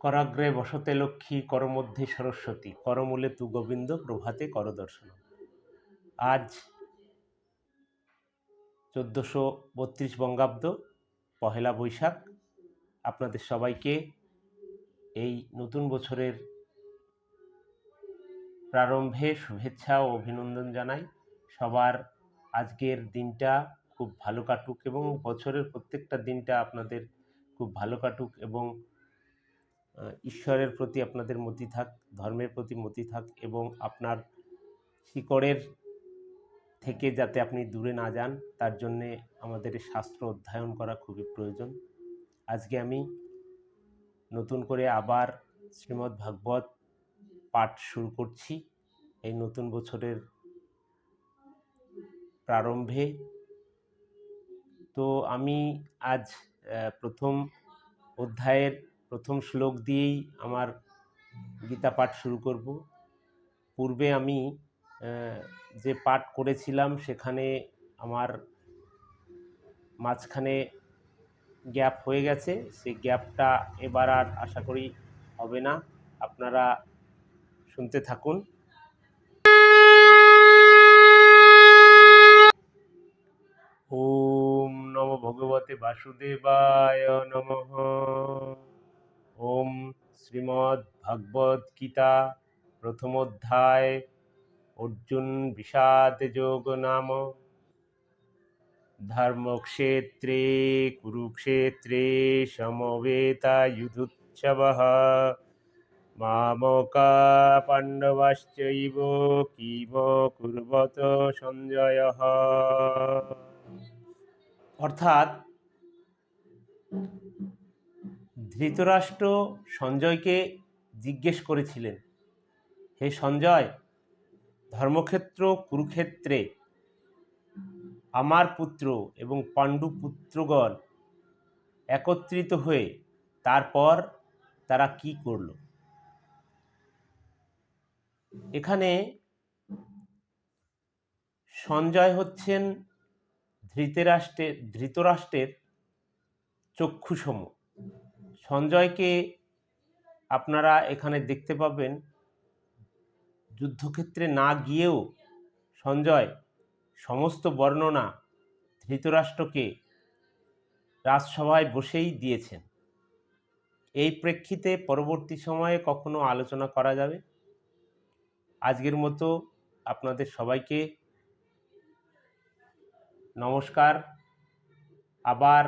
कराग्रे बसते लक्ष्मी करमध्ये सरस्वती करमूले तु गोविंद प्रभाते कर दर्शन। आज 1432 बंगाब्द पहेला बैशाख আপনাদের সবাইকে এই নতুন বছরের প্রারম্ভে শুভেচ্ছা ও অভিনন্দন জানাই। সবার আজকের দিনটা খুব ভালো কাটুক এবং বছরের প্রত্যেকটা দিনটা আপনাদের খুব ভালো কাটুক এবং ঈশ্বরের প্রতি আপনাদের মতি থাক, ধর্মের প্রতি মতি থাক এবং আপনার শিকড়ের থেকে যাতে আপনি দূরে না যান তার জন্যে আমাদের শাস্ত্র অধ্যয়ন করা খুবই প্রয়োজন। আজকে আমি নতুন করে আবার শ্রীমদ্ ভাগবত পাঠ শুরু করছি এই নতুন বছরের প্রারম্ভে। তো আমি আজ প্রথম অধ্যায়ের প্রথম শ্লোক দিয়েই আমার গীতা পাঠ শুরু করব। পূর্বে আমি যে পাঠ করেছিলাম সেখানে আমার মাঝখানে গ্যাপ হয়ে গেছে, সেই গ্যাপটা এবার আর আশা করি হবে না। আপনারা শুনতে থাকুন। ওম নমো ভগবতে বাসুদেবায় নমঃ। ওম শ্রীমদ্ ভাগবত গীতা প্রথম অধ্যায় অর্জুন বিষাদ যোগ নাম। ধর্মক্ষেত্রে কুরুক্ষেত্রে সমবেতাযুধোৎসবः মামকা পাণ্ডবাশ্চৈব কিম কুর্বত সঞ্জয়ः। অর্থাৎ ধৃতরাষ্ট্র সঞ্জয়কে জিজ্ঞেস করেছিলেন, হে সঞ্জয়, ধর্মক্ষেত্র কুরুক্ষেত্রে আমার পুত্র এবং পাণ্ডু পুত্রগণ একত্রিত হয়ে তারপর তারা কি করল? এখানে সঞ্জয় হচ্ছেন ধৃতরাষ্ট্রের চক্ষুসম। সঞ্জয়কে আপনারা এখানে দেখতে পাবেন যুদ্ধক্ষেত্রে না গিয়েও সঞ্জয় সমস্ত বর্ণনা ধৃতরাষ্ট্রকে রাজসভায় বসেই দিয়েছেন। এই প্রেক্ষিতে পরবর্তী সময়ে কখনো আলোচনা করা যাবে। আজকের মতো আপনাদের সবাইকে নমস্কার। আবার